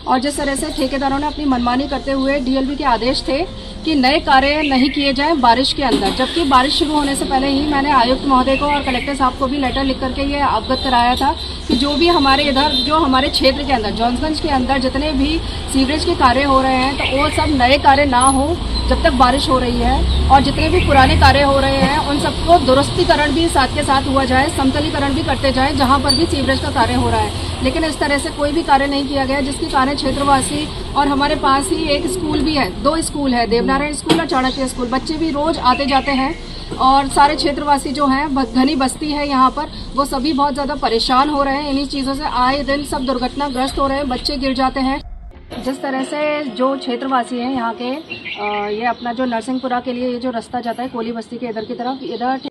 और जिस तरह से ठेकेदारों ने अपनी मनमानी करते हुए डीएलबी के आदेश थे कि नए कार्य नहीं किए जाएं बारिश के अंदर, जबकि बारिश शुरू होने से पहले ही मैंने आयुक्त महोदय को और कलेक्टर साहब को भी लेटर लिख करके ये अवगत कराया था कि जो भी हमारे इधर जो हमारे क्षेत्र के अंदर जॉन्सगंज के अंदर जितने भी सीवरेज के कार्य हो रहे हैं तो वो सब नए कार्य ना हो जब तक बारिश हो रही है, और जितने भी पुराने कार्य हो रहे हैं उन सबको दुरुस्तीकरण भी साथ के साथ हुआ जाए, समतलीकरण भी करते जाए जहाँ पर भी सीवरेज का कार्य हो रहा है। लेकिन इस तरह से कोई भी कार्य नहीं किया गया, जिसके कारण क्षेत्रवासी और हमारे पास ही एक स्कूल भी है, 2 स्कूल है, देवनारायण स्कूल और चाणक्य स्कूल, बच्चे भी रोज आते जाते हैं और सारे क्षेत्रवासी जो हैं घनी बस्ती है यहाँ पर, वो सभी बहुत ज़्यादा परेशान हो रहे हैं। इन्हीं चीज़ों से आए दिन सब दुर्घटनाग्रस्त हो रहे हैं, बच्चे गिर जाते हैं। जिस तरह से जो क्षेत्रवासी हैं यहाँ के ये अपना जो नरसिंहपुरा के लिए ये जो रास्ता जाता है कोली बस्ती के इधर की तरफ, इधर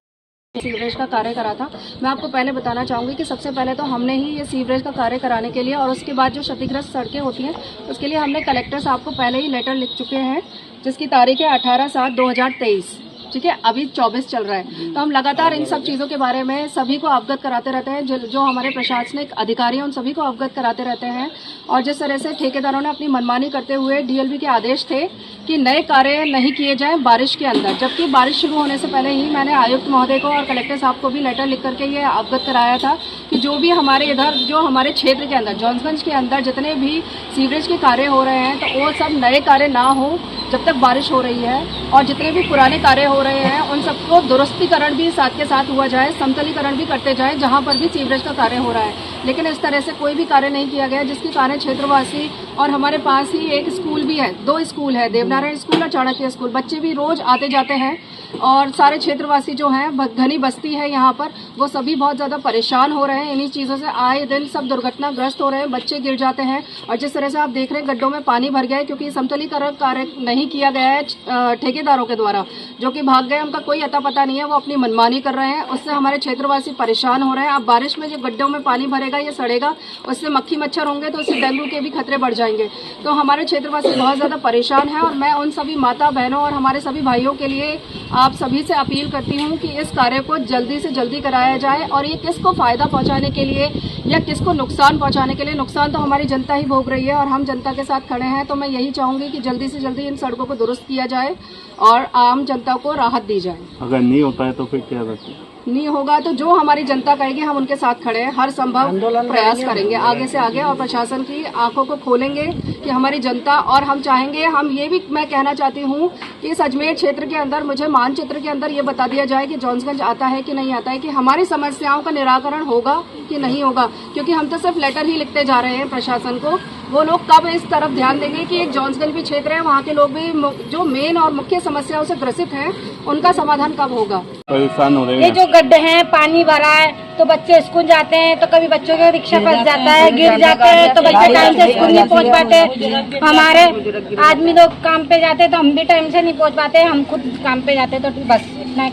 सीवरेज का कार्य करा था। मैं आपको पहले बताना चाहूँगी कि सबसे पहले तो हमने ही ये सीवरेज का कार्य कराने के लिए और उसके बाद जो क्षतिग्रस्त सड़कें होती हैं उसके लिए हमने कलेक्टर साहब को पहले ही लेटर लिख चुके हैं, जिसकी तारीख है 18/7/2023। ठीक है, अभी 24 चल रहा है। तो हम लगातार इन सब चीज़ों के बारे में सभी को अवगत कराते रहते हैं, जो हमारे प्रशासनिक अधिकारी हैं उन सभी को अवगत कराते रहते हैं। और जिस तरह से ठेकेदारों ने अपनी मनमानी करते हुए डीएलबी के आदेश थे कि नए कार्य नहीं किए जाएं बारिश के अंदर, जबकि बारिश शुरू होने से पहले ही मैंने आयुक्त महोदय को और कलेक्टर साहब को भी लेटर लिख करके ये अवगत कराया था कि जो भी हमारे इधर जो हमारे क्षेत्र के अंदर जॉन्सगंज के अंदर जितने भी सीवरेज के कार्य हो रहे हैं तो वो सब नए कार्य ना हो जब तक बारिश हो रही है, और जितने भी पुराने कार्य हो रहे हैं उन सबको दुरुस्तीकरण भी साथ के साथ हुआ जाए, समतलीकरण भी करते जाए जहाँ पर भी सीवरेज का कार्य हो रहा है। लेकिन इस तरह से कोई भी कार्य नहीं किया गया, जिसके कारण क्षेत्रवासी और हमारे पास ही एक स्कूल भी है, 2 स्कूल है, देवनारायण स्कूल और चाणक्य स्कूल, बच्चे भी रोज आते जाते हैं और सारे क्षेत्रवासी जो हैं घनी बस्ती है यहाँ पर, वो सभी बहुत ज़्यादा परेशान हो रहे हैं। इन्हीं चीज़ों से आए दिन सब दुर्घटनाग्रस्त हो रहे हैं, बच्चे गिर जाते हैं। और जिस तरह से आप देख रहे हैं गड्ढों में पानी भर गया है, क्योंकि समतलीकरण कार्य नहीं किया गया है ठेकेदारों के द्वारा, जो कि भाग गए, उनका कोई अता पता नहीं है, वो अपनी मनमानी कर रहे हैं। उससे हमारे क्षेत्रवासी परेशान हो रहे हैं। अब बारिश में जो गड्ढों में पानी भरेगा ये सड़ेगा, उससे मक्खी मच्छर होंगे तो उससे डेंगू के भी खतरे बढ़ जाएंगे। तो हमारे क्षेत्रवासी बहुत ज़्यादा परेशान हैं और मैं उन सभी माता बहनों और हमारे सभी भाइयों के लिए आप सभी से अपील करती हूँ कि इस कार्य को जल्दी से जल्दी कराया जाए। और ये किसको फ़ायदा पहुँचाने के लिए या किसको नुकसान पहुँचाने के लिए, नुकसान तो हमारी जनता ही भोग रही है और हम जनता के साथ खड़े हैं। तो मैं यही चाहूँगी कि जल्दी से जल्दी इन सड़कों को दुरुस्त किया जाए और आम जनता को राहत दी जाए। अगर नहीं होता है तो फिर क्या करते? नहीं होगा तो जो हमारी जनता कहेगी हम उनके साथ खड़े हैं, हर संभव प्रयास करेंगे आगे से आगे, और प्रशासन की आंखों को खोलेंगे कि हमारी जनता, और हम चाहेंगे, हम ये भी मैं कहना चाहती हूँ कि इस अजमेर क्षेत्र के अंदर मुझे मानचित्र के अंदर ये बता दिया जाए कि जॉन्सगंज आता है कि नहीं आता है, कि हमारी समस्याओं का निराकरण होगा कि नहीं होगा। क्योंकि हम तो सिर्फ लेटर ही लिखते जा रहे हैं प्रशासन को, वो लोग कब इस तरफ ध्यान देंगे कि एक जॉन्सगंज भी क्षेत्र है, वहाँ के लोग भी जो मेन और मुख्य समस्याओं से ग्रसित हैं उनका समाधान कब होगा। परेशान हो रहे हैं। ये जो गड्ढे हैं, पानी भरा है तो बच्चे स्कूल जाते हैं तो कभी बच्चों का रिक्शा फंस जाता है, गिर जाते हैं तो बच्चे टाइम से स्कूल नहीं पहुंच पाते। हमारे आदमी लोग काम पे जाते तो हम भी टाइम से नहीं पहुंच पाते, हम खुद काम पे जाते तो बस इतना।